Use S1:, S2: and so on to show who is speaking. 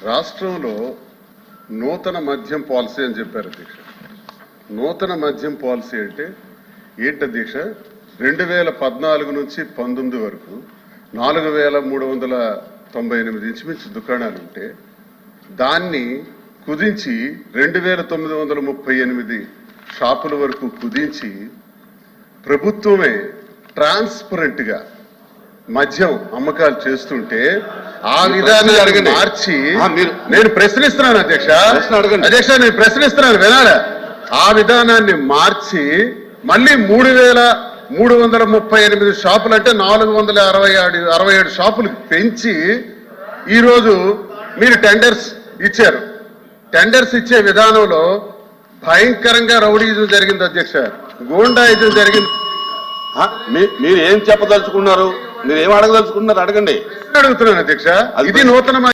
S1: రాష్ట్రంలో నూతన మద్యం పాలసీ అని చెప్పారు అధ్యక్ష. నూతన మద్యం పాలసీ అంటే ఏంటి అధ్యక్ష? 2014 నుంచి 19 వరకు 4398 ఇంచుమించు దుకాణాలు ఉంటే దాన్ని కుదించి 2938 షాపుల వరకు కుదించి ప్రభుత్వమే ట్రాన్స్పరెంట్ గా మద్యం అమ్మకాలు చేస్తుంటే ఆ విధానాన్ని మార్చి నేను ప్రశ్నిస్తున్నాను అధ్యక్ష. నేను ప్రశ్నిస్తున్నాను, వినాలా? ఆ విధానాన్ని మార్చి మళ్ళీ 3338 షాపులు అంటే 467 షాపులు పెంచి ఈరోజు మీరు టెండర్స్ ఇచ్చారు. టెండర్స్ ఇచ్చే విధానంలో భయంకరంగా రౌడీజం జరిగింది అధ్యక్ష, గూండాయిజం జరిగింది.
S2: మీరు ఏం చెప్పదలుచుకున్నారు? మీరు ఏం అడగదలుచుకున్నారు? అడగండి.
S1: అడుగుతున్నాను అధ్యక్ష. ఇది నూతన